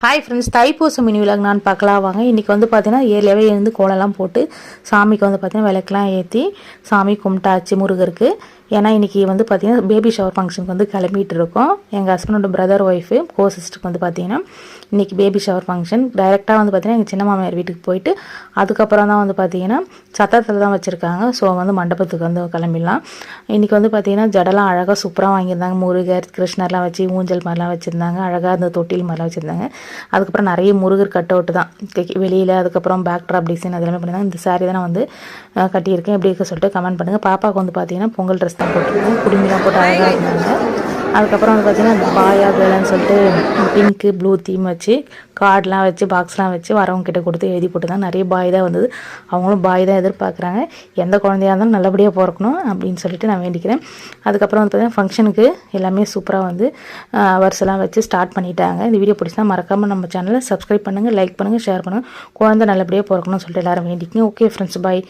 Hi friends, Thaipusam mini vlog நான் பார்க்கலாம் வாங்க. இன்றைக்கி வந்து பார்த்தீங்கன்னா ஏர்லியாகவே எழுந்து கோலம்லாம் போட்டு சாமிக்கு வந்து பார்த்தீங்கன்னா விளக்கெலாம் ஏற்றி சாமி கும்பிட்டாச்சு முருகருக்கு. ஏன்னா இன்றைக்கி வந்து பார்த்திங்கன்னா பேபி ஷவர் ஃபங்க்ஷனுக்கு வந்து கிளம்பிட்டு இருக்கோம். எங்கள் ஹஸ்பண்டோட பிரதர் ஒய்ஃபு கோ சிஸ்டருக்கு வந்து பார்த்திங்கன்னா இன்றைக்கி பேபி ஷவர் ஃபங்க்ஷன். டைரெக்டாக வந்து பார்த்திங்கன்னா எங்கள் சின்ன மாமியார் வீட்டுக்கு போயிட்டு அதுக்கப்புறம் தான் வந்து பார்த்திங்கன்னா சத்திரத்தில் தான் வச்சுருக்காங்க. ஸோ வந்து மண்டபத்துக்கு வந்து கிளம்பிடலாம். இன்றைக்கி வந்து பார்த்திங்கன்னா ஜடலாம் அழகாக சூப்பராக வாங்கியிருந்தாங்க. முருகர் கிருஷ்ணர்லாம் வச்சு ஊஞ்சல் மாதிரிலாம் வச்சுருந்தாங்க. அழகாக அந்த தொட்டில் மாதிரிலாம் வச்சுருந்தாங்க. அதுக்கப்புறம் நிறைய முருகர் கட் அவுட்டு தான் வெளியில். அதுக்கப்புறம் பேக் ட்ராப் டிசைன் அதெல்லாமே பண்ணியிருந்தாங்க. இந்த சாரீ தான் நான் வந்து கட்டியிருக்கேன். எப்படி இருக்க சொல்லிட்டு கமெண்ட் பண்ணுங்கள். பாப்பாவுக்கு வந்து பார்த்திங்கன்னா பொங்கல் ட்ரெஸ் தான் போட்டிருக்கேன். குடும்பிலாம் போட்டு அழகாக இருந்தாங்க. அதுக்கப்புறம் வந்து பார்த்திங்கன்னா பாயா கேர்ள்னு சொல்லிட்டு பிங்க்கு ப்ளூ தீம் வச்சு கார்டெலாம் வச்சு பாக்ஸ்லாம் வச்சு வரவங்க கிட்ட கொடுத்து எழுதி போட்டு தான் நிறைய பாய் தான் வந்தது. அவங்களும் பாய் தான் எதிர்பார்க்குறாங்க. எந்த குழந்தையாக இருந்தாலும் நல்லபடியாக பிறக்கணும் அப்படின்னு சொல்லிட்டு நான் வேண்டிக்கிறேன். அதுக்கப்புறம் வந்து பார்த்திங்கன்னா ஃபங்க்ஷனுக்கு எல்லாமே சூப்பராக வந்து வரிசைலாம் வச்சு ஸ்டார்ட் பண்ணிட்டாங்க. இந்த வீடியோ பிடிச்சா மறக்காமல் நம்ம சேனலை சப்ஸ்கிரைப் பண்ணுங்கள், லைக் பண்ணுங்கள், ஷேர் பண்ணுங்கள். குழந்தை நல்லபடியாக பிறக்கணும்னு சொல்லிட்டு எல்லோரும் வேண்டிக்கங்க. ஓகே ஃப்ரெண்ட்ஸ், பாய்.